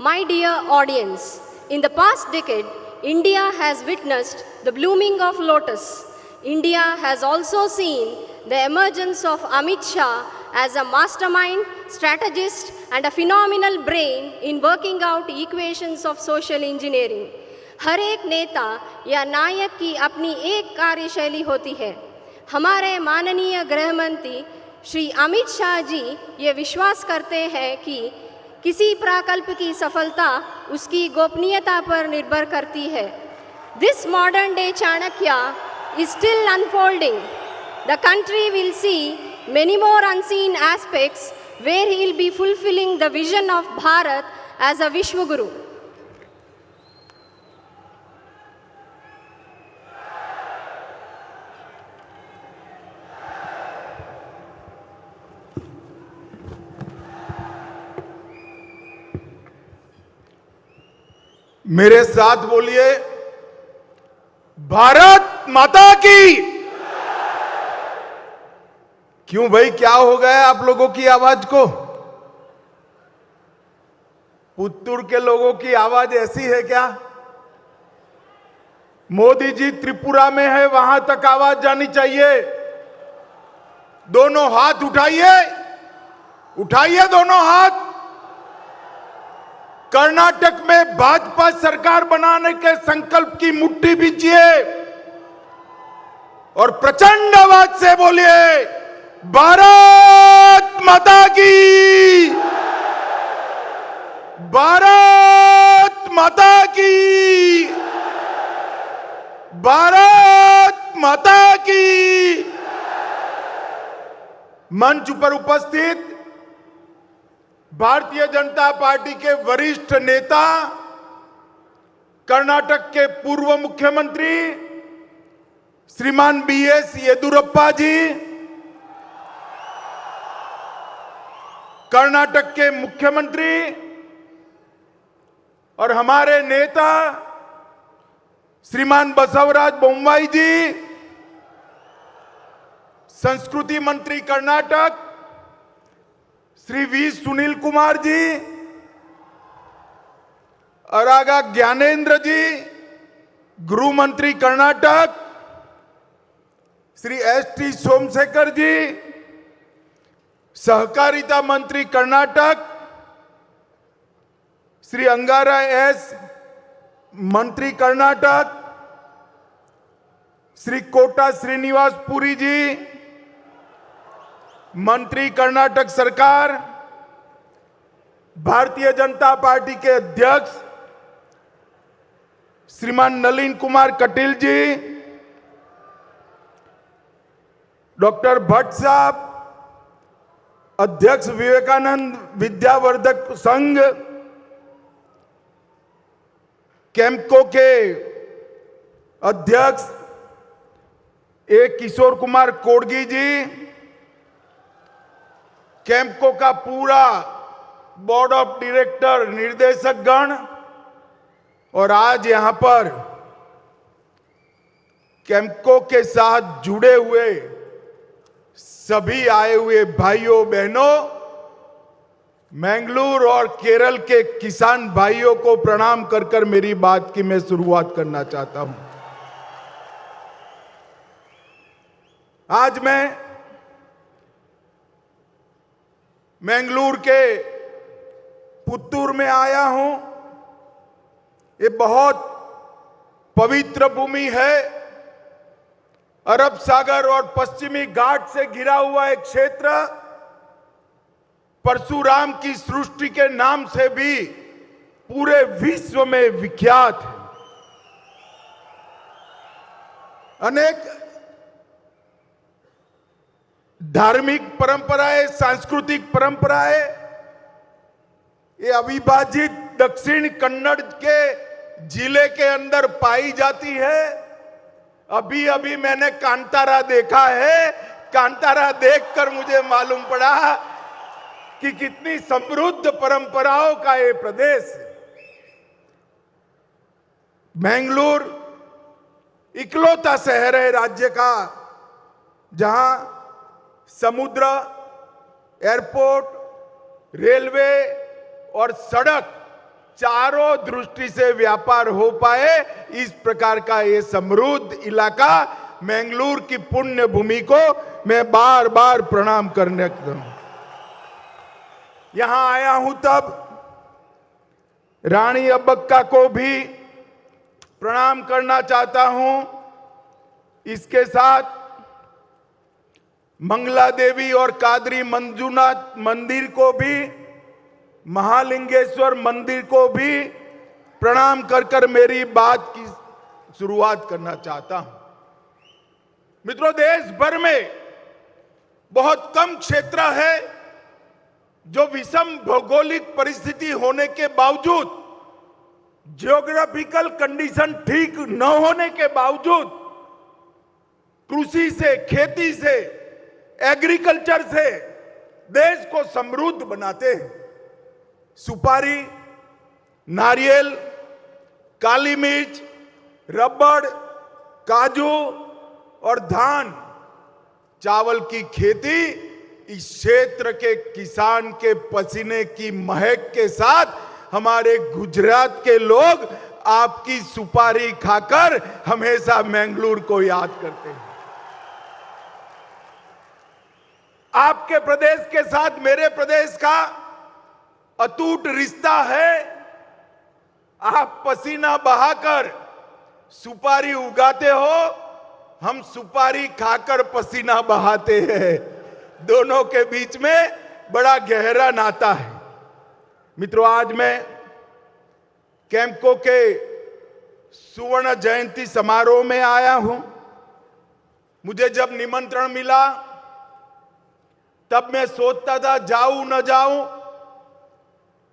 My dear audience, in the past decade, India has witnessed the blooming of lotus. India has also seen the emergence of Amit Shah as a mastermind, strategist, and a phenomenal brain in working out equations of social engineering. हर एक नेता या नायक की अपनी एक कार्यशैली होती है। हमारे माननीय गृह मंत्री श्री अमित शाह जी ये विश्वास करते हैं कि किसी प्रकल्प की सफलता उसकी गोपनीयता पर निर्भर करती है। This modern day Chanakya is still unfolding. The country will see many more unseen aspects where he will be fulfilling the vision of Bharat as a Vishwaguru. मेरे साथ बोलिए, भारत माता की। क्यों भाई, क्या हो गया आप लोगों की आवाज को? पुत्तूर के लोगों की आवाज ऐसी है क्या? मोदी जी त्रिपुरा में है, वहां तक आवाज जानी चाहिए। दोनों हाथ उठाइए, उठाइए दोनों हाथ। कर्नाटक में भाजपा सरकार बनाने के संकल्प की मुट्ठी बींचिए और प्रचंड आवाज से बोलिए, भारत माता की, भारत माता की, भारत माता की। मंच पर उपस्थित भारतीय जनता पार्टी के वरिष्ठ नेता, कर्नाटक के पूर्व मुख्यमंत्री श्रीमान बीएस येदियुरप्पा जी, कर्नाटक के मुख्यमंत्री और हमारे नेता श्रीमान बसवराज बोम्माई जी, संस्कृति मंत्री कर्नाटक श्री वी सुनील कुमार जी, अरागा ज्ञानेंद्र जी, गृह मंत्री कर्नाटक श्री एस.टी. सोमशेखर जी, सहकारिता मंत्री कर्नाटक श्री अंगारा एस, मंत्री कर्नाटक श्री कोटा श्रीनिवास पुरी जी, मंत्री कर्नाटक सरकार, भारतीय जनता पार्टी के अध्यक्ष श्रीमान नलिन कुमार कटील जी, डॉक्टर भट्ट साहब, अध्यक्ष विवेकानंद विद्यावर्धक संघ, कैंपको के अध्यक्ष ए किशोर कुमार कोडगी जी, कैंपको का पूरा बोर्ड ऑफ डायरेक्टर, निर्देशक गण और आज यहां पर कैंपको के साथ जुड़े हुए सभी आए हुए भाइयों बहनों, मैंगलोर और केरल के किसान भाइयों को प्रणाम कर कर मेरी बात की मैं शुरुआत करना चाहता हूं। आज मैं मैंगलोर के पुत्तूर में आया हूं। ये बहुत पवित्र भूमि है। अरब सागर और पश्चिमी घाट से घिरा हुआ एक क्षेत्र परशुराम की सृष्टि के नाम से भी पूरे विश्व में विख्यात है। अनेक धार्मिक परंपराएं, सांस्कृतिक परंपराएं ये अविभाजित दक्षिण कन्नड़ के जिले के अंदर पाई जाती है। अभी अभी मैंने कांतारा देखा है। कांतारा देखकर मुझे मालूम पड़ा कि कितनी समृद्ध परंपराओं का ये प्रदेश है। मैंगलोर इकलौता शहर है राज्य का जहां समुद्र, एयरपोर्ट, रेलवे और सड़क चारों दृष्टि से व्यापार हो पाए, इस प्रकार का ये समृद्ध इलाका मैंगलोर की पुण्य भूमि को मैं बार बार प्रणाम करने यहां आया हूं। तब रानी अब्बक्का को भी प्रणाम करना चाहता हूं। इसके साथ मंगला देवी और कादरी मंजूनाथ मंदिर को भी, महालिंगेश्वर मंदिर को भी प्रणाम कर कर मेरी बात की शुरुआत करना चाहता हूं। मित्रों, देश भर में बहुत कम क्षेत्र है जो विषम भौगोलिक परिस्थिति होने के बावजूद, जियोग्राफिकल कंडीशन ठीक न होने के बावजूद कृषि से, खेती से, एग्रीकल्चर से देश को समृद्ध बनाते हैं। सुपारी, नारियल, काली मिर्च, रबड़, काजू और धान, चावल की खेती इस क्षेत्र के किसान के पसीने की महक के साथ हमारे गुजरात के लोग आपकी सुपारी खाकर हमेशा मैंगलोर को याद करते हैं। आपके प्रदेश के साथ मेरे प्रदेश का अटूट रिश्ता है। आप पसीना बहाकर सुपारी उगाते हो, हम सुपारी खाकर पसीना बहाते हैं। दोनों के बीच में बड़ा गहरा नाता है। मित्रों, आज मैं कैम्पको के सुवर्ण जयंती समारोह में आया हूं। मुझे जब निमंत्रण मिला तब मैं सोचता था जाऊं न जाऊं,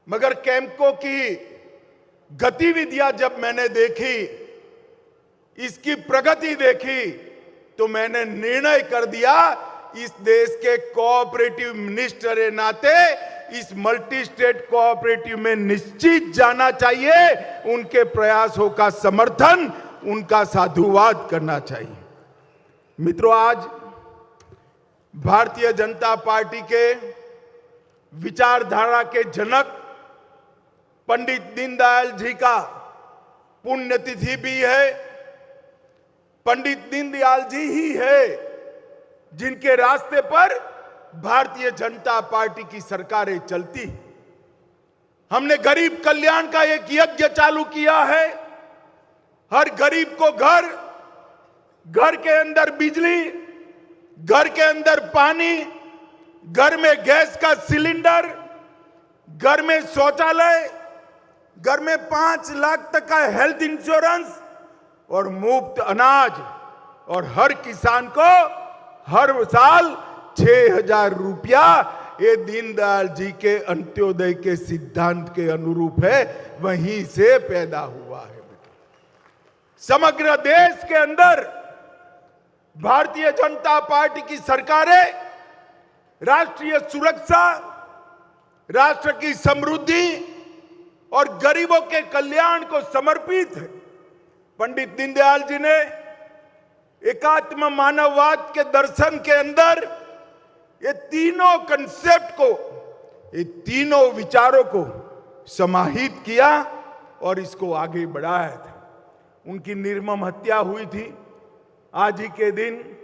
मगर कैम्पको की गतिविधियां जब मैंने देखी, इसकी प्रगति देखी, तो मैंने निर्णय कर दिया इस देश के कोऑपरेटिव मिनिस्टर के नाते इस मल्टी स्टेट कोऑपरेटिव में निश्चित जाना चाहिए। उनके प्रयासों का समर्थन, उनका साधुवाद करना चाहिए। मित्रों, आज भारतीय जनता पार्टी के विचारधारा के जनक पंडित दीनदयाल जी का पुण्यतिथि भी है। पंडित दीनदयाल जी ही है जिनके रास्ते पर भारतीय जनता पार्टी की सरकारें चलती। हमने गरीब कल्याण का एक यज्ञ चालू किया है। हर गरीब को घर, घर के अंदर बिजली, घर के अंदर पानी, घर में गैस का सिलेंडर, घर में शौचालय, घर में 5 लाख तक का हेल्थ इंश्योरेंस और मुफ्त अनाज, और हर किसान को हर साल 6,000 रुपया, ये दीनदयाल जी के अंत्योदय के सिद्धांत के अनुरूप है, वहीं से पैदा हुआ है। समग्र देश के अंदर भारतीय जनता पार्टी की सरकारें राष्ट्रीय सुरक्षा, राष्ट्र की समृद्धि और गरीबों के कल्याण को समर्पित है। पंडित दीनदयाल जी ने एकात्म मानववाद के दर्शन के अंदर ये तीनों कंसेप्ट को, ये तीनों विचारों को समाहित किया और इसको आगे बढ़ाया था। उनकी निर्मम हत्या हुई थी आज ही के दिन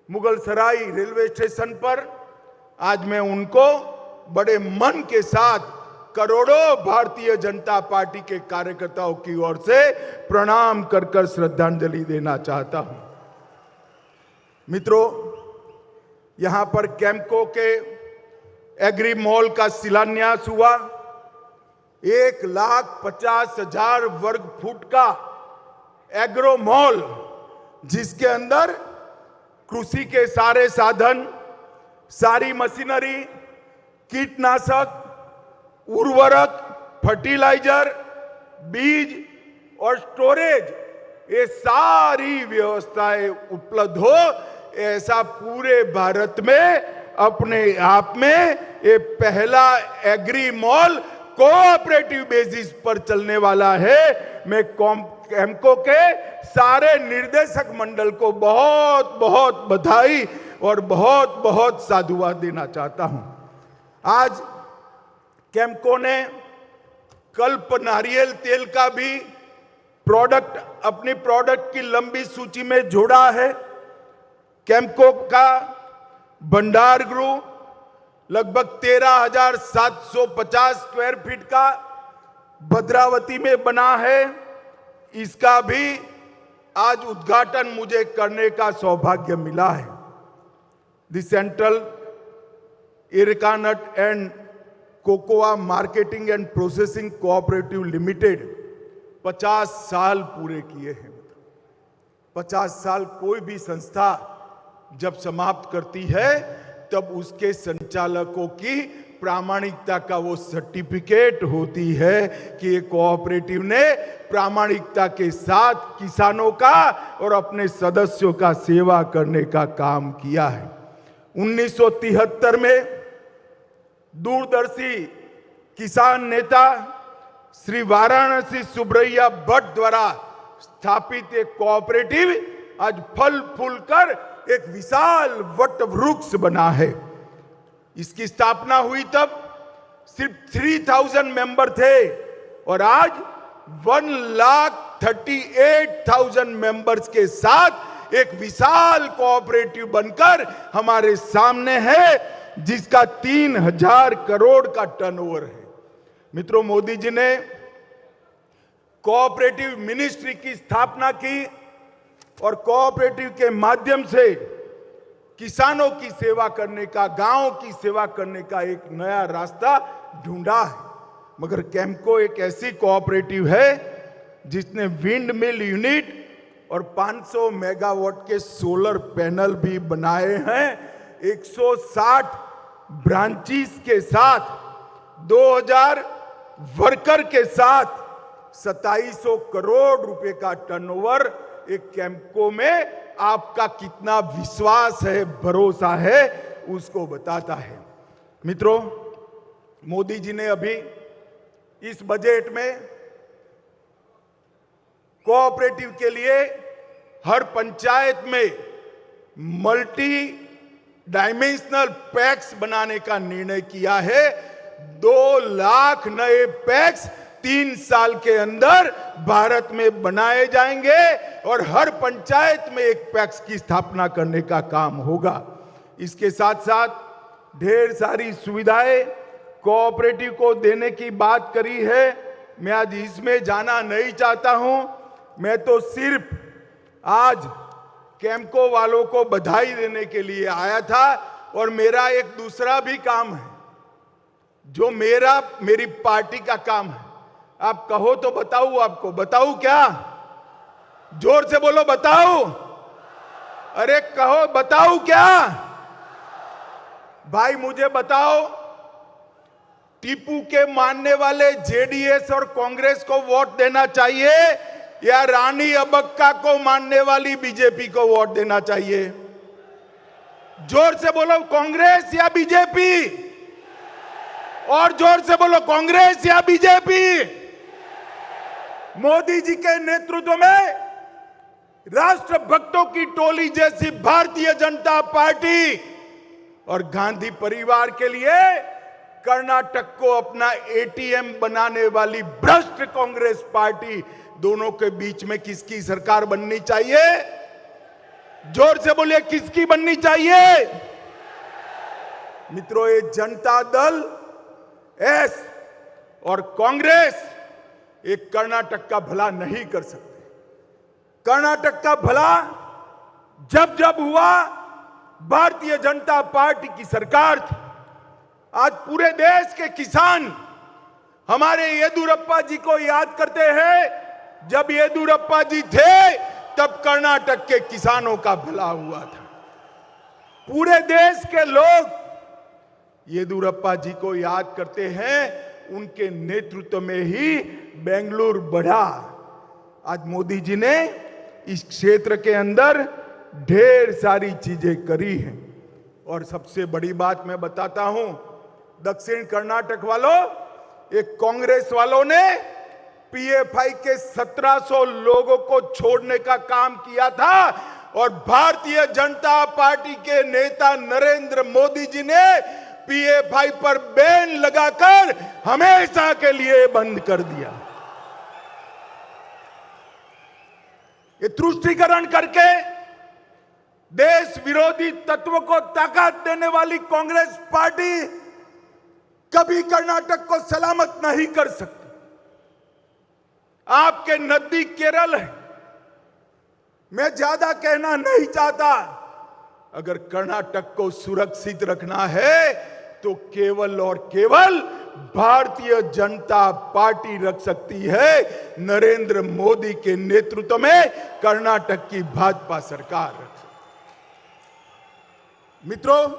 मुगल सराय रेलवे स्टेशन पर। आज मैं उनको बड़े मन के साथ करोड़ों भारतीय जनता पार्टी के कार्यकर्ताओं की ओर से प्रणाम कर कर श्रद्धांजलि देना चाहता हूं। मित्रों, यहां पर कैम्पको के एग्री मॉल का शिलान्यास हुआ। 1,50,000 वर्ग फुट का एग्रो मॉल, जिसके अंदर कृषि के सारे साधन, सारी मशीनरी, कीटनाशक, उर्वरक, फर्टिलाइजर, बीज और स्टोरेज, ये सारी व्यवस्थाएं उपलब्ध हो, ऐसा पूरे भारत में अपने आप में ये पहला एग्री मॉल कोऑपरेटिव बेसिस पर चलने वाला है। मैं कैम्पको के सारे निर्देशक मंडल को बहुत बहुत बधाई और बहुत बहुत साधुवाद देना चाहता हूं। आज कैम्पको ने कल्प नारियल तेल का भी प्रोडक्ट अपनी प्रोडक्ट की लंबी सूची में जोड़ा है। कैम्पको का भंडार गृह लगभग 13,750 स्क्वायर फीट का भद्रावती में बना है। इसका भी आज उद्घाटन मुझे करने का सौभाग्य मिला है। The central areca and cocoa marketing and processing cooperative limited 50 साल पूरे किए हैं। 50 साल कोई भी संस्था जब समाप्त करती है तब उसके संचालकों की प्रामाणिकता का वो सर्टिफिकेट होती है कि ये कोऑपरेटिव ने प्रामाणिकता के साथ किसानों का और अपने सदस्यों का सेवा करने का काम किया है। 1973 में दूरदर्शी किसान नेता श्री वाराणसी सुब्रैया भट्ट द्वारा स्थापित एक कोऑपरेटिव आज फल फूल कर एक विशाल वट वृक्ष बना है। इसकी स्थापना हुई तब सिर्फ 3,000 मेंबर थे और आज 1,38,000 मेंबर्स के साथ एक विशाल कोऑपरेटिव बनकर हमारे सामने है, जिसका 3,000 करोड़ का टर्नओवर है। मित्रों, मोदी जी ने कोऑपरेटिव मिनिस्ट्री की स्थापना की और कोऑपरेटिव के माध्यम से किसानों की सेवा करने का, गांवों की सेवा करने का एक नया रास्ता ढूंढा है। मगर कैम्पको एक ऐसी कोऑपरेटिव है जिसने विंड मिल यूनिट और 500 मेगावाट के सोलर पैनल भी बनाए हैं। 160 ब्रांचेस के साथ 2,000 वर्कर के साथ 2700 करोड़ रुपए का टर्नओवर एक कैम्पको में आपका कितना विश्वास है, भरोसा है, उसको बताता है। मित्रों, मोदी जी ने अभी इस बजट में कोऑपरेटिव के लिए हर पंचायत में मल्टी डायमेंशनल पैक्स बनाने का निर्णय किया है। 2 लाख नए पैक्स 3 साल के अंदर भारत में बनाए जाएंगे और हर पंचायत में एक पैक्स की स्थापना करने का काम होगा। इसके साथ साथ ढेर सारी सुविधाएं कोऑपरेटिव को देने की बात करी है। मैं आज इसमें जाना नहीं चाहता हूं। मैं तो सिर्फ आज कैम्पको वालों को बधाई देने के लिए आया था और मेरा एक दूसरा भी काम है जो मेरी पार्टी का काम है। आप कहो तो बताऊं, आपको बताऊं क्या? जोर से बोलो, बताऊं? अरे कहो, बताऊं क्या? भाई मुझे बताओ, टीपू के मानने वाले जेडीएस और कांग्रेस को वोट देना चाहिए या रानी अब्बक्का को मानने वाली बीजेपी को वोट देना चाहिए? जोर से बोलो, कांग्रेस या बीजेपी? और जोर से बोलो, कांग्रेस या बीजेपी? मोदी जी के नेतृत्व में राष्ट्र भक्तों की टोली जैसी भारतीय जनता पार्टी और गांधी परिवार के लिए कर्नाटक को अपना एटीएम बनाने वाली भ्रष्ट कांग्रेस पार्टी, दोनों के बीच में किसकी सरकार बननी चाहिए? जोर से बोलिए, किसकी बननी चाहिए? मित्रों, ये जनता दल एस और कांग्रेस एक कर्नाटक का भला नहीं कर सकते। कर्नाटक का भला जब जब हुआ भारतीय जनता पार्टी की सरकार थी। आज पूरे देश के किसान हमारे येदुरप्पा जी को याद करते हैं। जब येदुरप्पा जी थे तब कर्नाटक के किसानों का भला हुआ था। पूरे देश के लोग येदुरप्पा जी को याद करते हैं। उनके नेतृत्व में ही बेंगलुरु बढ़ा। आज मोदी जी ने इस क्षेत्र के अंदर ढेर सारी चीजें करी हैं और सबसे बड़ी बात मैं बताता हूं, दक्षिण कर्नाटक वालों, एक कांग्रेस वालों ने पीएफआई के 1700 लोगों को छोड़ने का काम किया था और भारतीय जनता पार्टी के नेता नरेंद्र मोदी जी ने पीएफआई पर बैन लगाकर हमेशा के लिए बंद कर दिया। ये तुष्टीकरण करके देश विरोधी तत्व को ताकत देने वाली कांग्रेस पार्टी कभी कर्नाटक को सलामत नहीं कर सकती। आपके नजदीक केरल है, मैं ज्यादा कहना नहीं चाहता। अगर कर्नाटक को सुरक्षित रखना है तो केवल और केवल भारतीय जनता पार्टी रख सकती है। नरेंद्र मोदी के नेतृत्व में कर्नाटक की भाजपा सरकार रख सकती। मित्रों,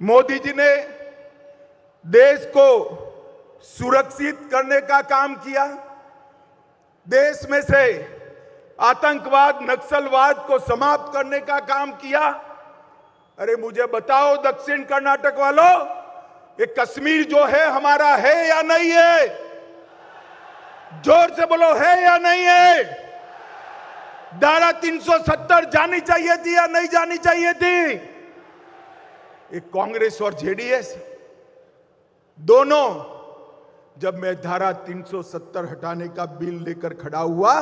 मोदी जी ने देश को सुरक्षित करने का काम किया। देश में से आतंकवाद, नक्सलवाद को समाप्त करने का काम किया। अरे मुझे बताओ दक्षिण कर्नाटक वालों, ये कश्मीर जो है हमारा है या नहीं है? जोर से बोलो, है या नहीं है? धारा 370 जानी चाहिए थी या नहीं जानी चाहिए थी? ये कांग्रेस और जेडीएस दोनों, जब मैं धारा 370 हटाने का बिल लेकर खड़ा हुआ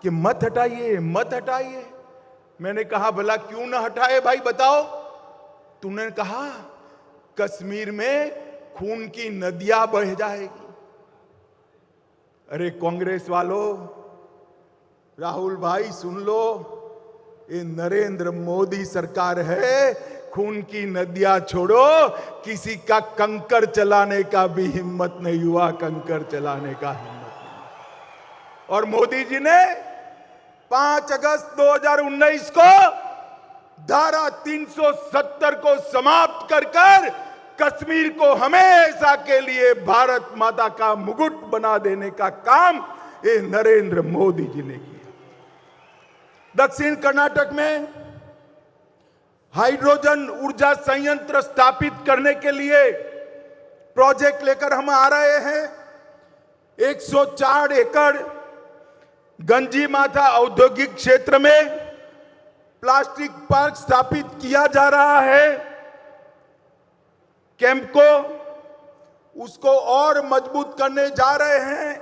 कि मत हटाइए मत हटाइए, मैंने कहा भला क्यों ना हटाए भाई बताओ? तूने कहा कश्मीर में खून की नदियां बह जाएगी। अरे कांग्रेस वालों, राहुल भाई सुन लो, ये नरेंद्र मोदी सरकार है। खून की नदियां छोड़ो, किसी का कंकर चलाने का भी हिम्मत नहीं हुआ, कंकर चलाने का हिम्मत नहीं। और मोदी जी ने 5 अगस्त 2019 को धारा 370 को समाप्त कर कश्मीर को हमेशा के लिए भारत माता का मुकुट बना देने का काम ये नरेंद्र मोदी जी ने किया। दक्षिण कर्नाटक में हाइड्रोजन ऊर्जा संयंत्र स्थापित करने के लिए प्रोजेक्ट लेकर हम आ रहे हैं। 104 एकड़ गंजी माथा औद्योगिक क्षेत्र में प्लास्टिक पार्क स्थापित किया जा रहा है। कैंपको उसको और मजबूत करने जा रहे हैं।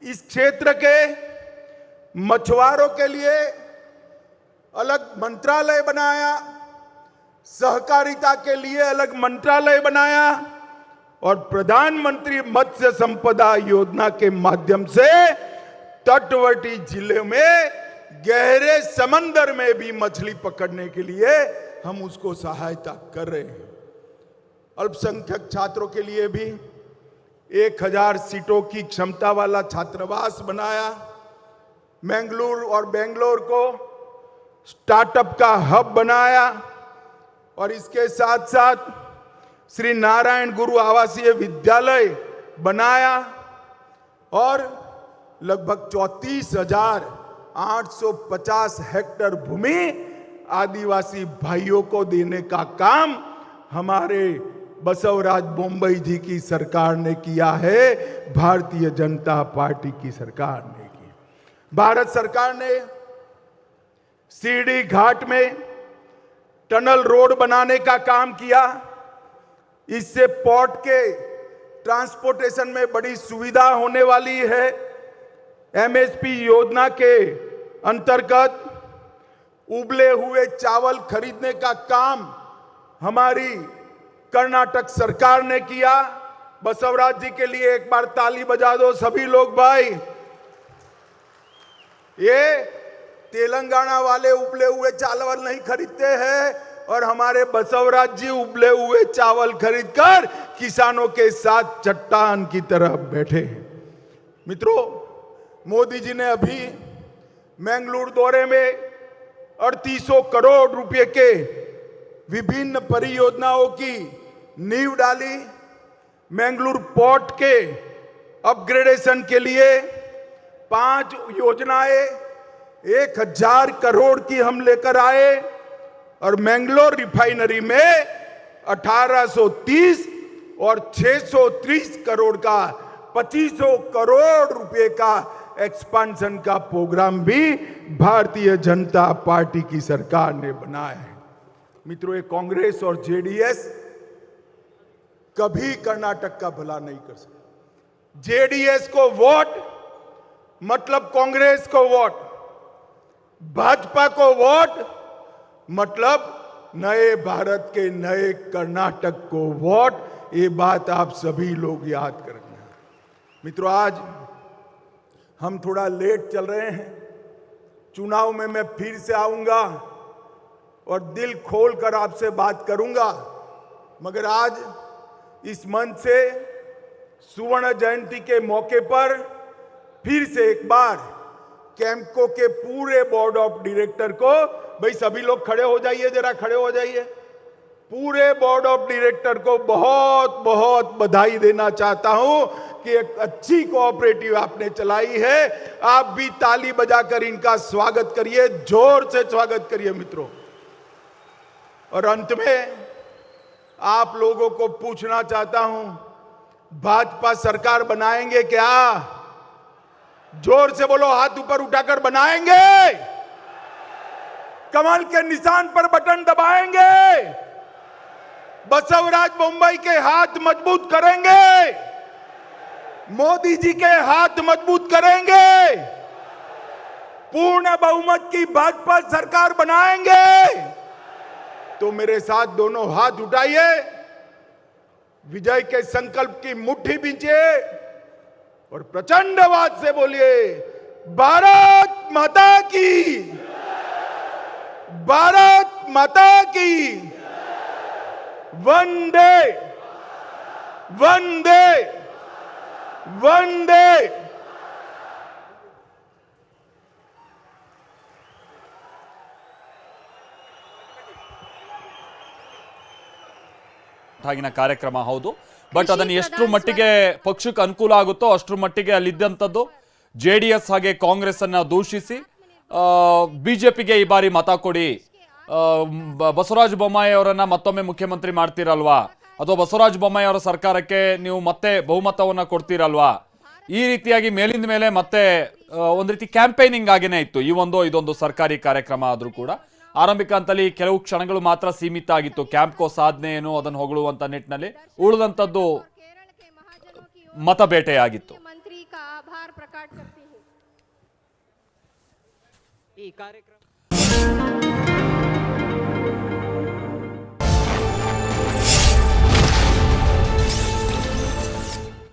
इस क्षेत्र के मछुआरों के लिए अलग मंत्रालय बनाया, सहकारिता के लिए अलग मंत्रालय बनाया और प्रधानमंत्री मत्स्य संपदा योजना के माध्यम से तटवर्ती जिले में गहरे समंदर में भी मछली पकड़ने के लिए हम उसको सहायता कर रहे हैं। अल्पसंख्यक छात्रों के लिए भी 1000 सीटों की क्षमता वाला छात्रावास बनाया। मंगलुरु और बेंगलोर को स्टार्टअप का हब बनाया और इसके साथ साथ श्री नारायण गुरु आवासीय विद्यालय बनाया और लगभग 34,850 हेक्टेयर भूमि आदिवासी भाइयों को देने का काम हमारे बसवराज बोम्मई जी की सरकार ने किया है। भारतीय जनता पार्टी की सरकार ने की। भारत सरकार ने सीढ़ी घाट में टनल रोड बनाने का काम किया। इससे पोर्ट के ट्रांसपोर्टेशन में बड़ी सुविधा होने वाली है। एमएसपी योजना के अंतर्गत उबले हुए चावल खरीदने का काम हमारी कर्नाटक सरकार ने किया। बसवराज जी के लिए एक बार ताली बजा दो सभी लोग भाई। ये तेलंगाना वाले उबले हुए चावल नहीं खरीदते हैं और हमारे बसवराज जी उबले हुए चावल खरीदकर किसानों के साथ चट्टान की तरह बैठे हैं। मित्रों, मोदी जी ने अभी मंगलुरु दौरे में 3800 करोड़ रुपए के विभिन्न परियोजनाओं की नींव डाली। मंगलुरु पोर्ट के अपग्रेडेशन के लिए 5 योजनाएं 1000 करोड़ की हम लेकर आए और मंगलोर रिफाइनरी में 1830 और 630 करोड़ का 2500 करोड़ रुपए का एक्सपेंशन का प्रोग्राम भी भारतीय जनता पार्टी की सरकार ने बनाया है। मित्रों, ये कांग्रेस और जेडीएस कभी कर्नाटक का भला नहीं कर सकते। जेडीएस को वोट मतलब कांग्रेस को वोट, भाजपा को वोट मतलब नए भारत के नए कर्नाटक को वोट। ये बात आप सभी लोग याद कर रखना। मित्रों, आज हम थोड़ा लेट चल रहे हैं। चुनाव में मैं फिर से आऊंगा और दिल खोलकर आपसे बात करूंगा, मगर आज इस मंच से सुवर्ण जयंती के मौके पर फिर से एक बार कैम्पको के पूरे बोर्ड ऑफ डायरेक्टर को, भाई सभी लोग खड़े हो जाइए, जरा खड़े हो जाइए, पूरे बोर्ड ऑफ डायरेक्टर को बहुत बहुत बधाई देना चाहता हूं कि एक अच्छी कोऑपरेटिव आपने चलाई है। आप भी ताली बजाकर इनका स्वागत करिए, जोर से स्वागत करिए मित्रों। और अंत में आप लोगों को पूछना चाहता हूं, भाजपा सरकार बनाएंगे क्या? जोर से बोलो, हाथ ऊपर उठाकर बनाएंगे? कमल के निशान पर बटन दबाएंगे? बसवराज बोम्मई के हाथ मजबूत करेंगे? मोदी जी के हाथ मजबूत करेंगे? पूर्ण बहुमत की भाजपा सरकार बनाएंगे? तो मेरे साथ दोनों हाथ उठाइए, विजय के संकल्प की मुट्ठी बींचिए और प्रचंड आवाज से बोलिए, भारत माता की, भारत माता की, वंदे वंदे वंदे। ಆಗಿನ ಕಾರ್ಯಕ್ರಮ ಹೌದು, ಬಟ್ ಅದನ್ನು ಎಷ್ಟು ಮಟ್ಟಿಗೆ ಪಕ್ಷಕ್ಕೆ ಅನುಕೂಲ ಆಗುತ್ತೋ ಅಷ್ಟರ ಮಟ್ಟಿಗೆ ಅಲ್ಲಿದ್ದಂಥದ್ದು ಜೆಡಿಎಸ್ ಹಾಗೆ ಕಾಂಗ್ರೆಸ್ ಅನ್ನ ದೂಷಿಸಿ ಬಿಜೆಪಿಗೆ ಈ ಬಾರಿ ಮತ ಕೊಡಿ, ಬಸವರಾಜ ಬೊಮ್ಮಾಯಿ ಅವರನ್ನ ಮತ್ತೊಮ್ಮೆ ಮುಖ್ಯಮಂತ್ರಿ ಮಾಡ್ತೀರಲ್ವಾ, ಅಥವಾ ಬಸವರಾಜ ಬೊಮ್ಮಾಯಿ ಅವರ ಸರ್ಕಾರಕ್ಕೆ ನೀವು ಮತ್ತೆ ಬಹುಮತವನ್ನ ಕೊಡ್ತೀರಲ್ವಾ, ಈ ರೀತಿಯಾಗಿ ಮೇಲಿಂದ ಮೇಲೆ ಮತ್ತೆ ಒಂದ್ ರೀತಿ ಕ್ಯಾಂಪೇನಿಂಗ್ ಆಗೇನೆ ಇತ್ತು ಇದೊಂದು ಸರ್ಕಾರಿ ಕಾರ್ಯಕ್ರಮ ಆದ್ರೂ ಕೂಡ ಆರಂಭಿಕ ಹಂತದಲ್ಲಿ ಕೆಲವು ಕ್ಷಣಗಳು ಮಾತ್ರ ಸೀಮಿತ ಆಗಿತ್ತು. ಕ್ಯಾಂಪ್ಕೋ ಸಾಧನೆ ಏನು ಅದನ್ನು ಹೊಗಳುವಂತ ನಿಟ್ಟಿನಲ್ಲಿ ಉಳಿದಂತದ್ದು ಮತಬೇಟೆಯಾಗಿತ್ತು. ಮಂತ್ರಿ का आभार प्रकट करती हूं। ಈ ಕಾರ್ಯಕ್ರಮ